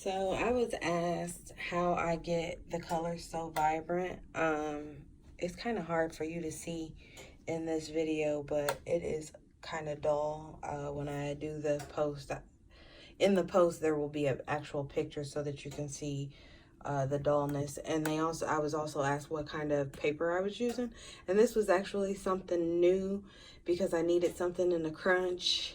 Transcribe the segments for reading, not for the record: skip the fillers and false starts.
So I was asked how I get the colors so vibrant. It's kind of hard for you to see in this video, but it is kind of dull when I do the post. In the post, there will be an actual picture so that you can see the dullness. And I was also asked what kind of paper I was using, and this was actually something new because I needed something in the crunch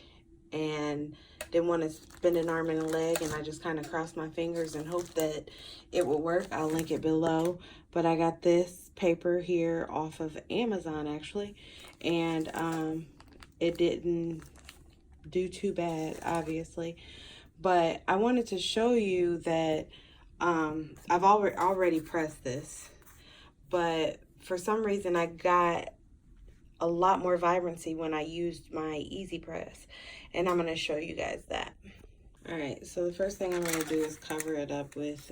and didn't want to spend an arm and a leg, and I just kind of crossed my fingers and hoped that it would work. I'll link it below, but I got this paper here off of Amazon actually, and it didn't do too bad, obviously, but I wanted to show you that I've already pressed this, but for some reason I got a lot more vibrancy when I used my Easy Press, and I'm going to show you guys that. Alright, so the first thing I'm going to do is cover it up with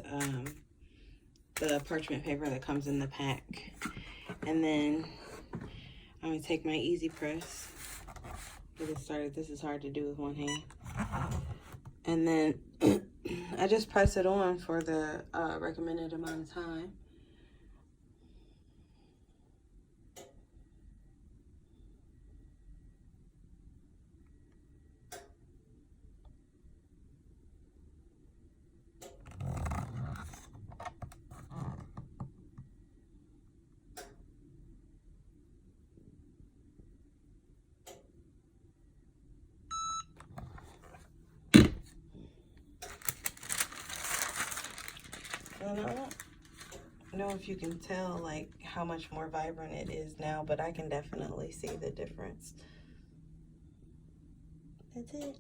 the parchment paper that comes in the pack, and then I'm going to take my Easy Press, get it started. This is hard to do with one hand, and then I just press it on for the recommended amount of time. And I don't know if you can tell like how much more vibrant it is now, but I can definitely see the difference. That's it.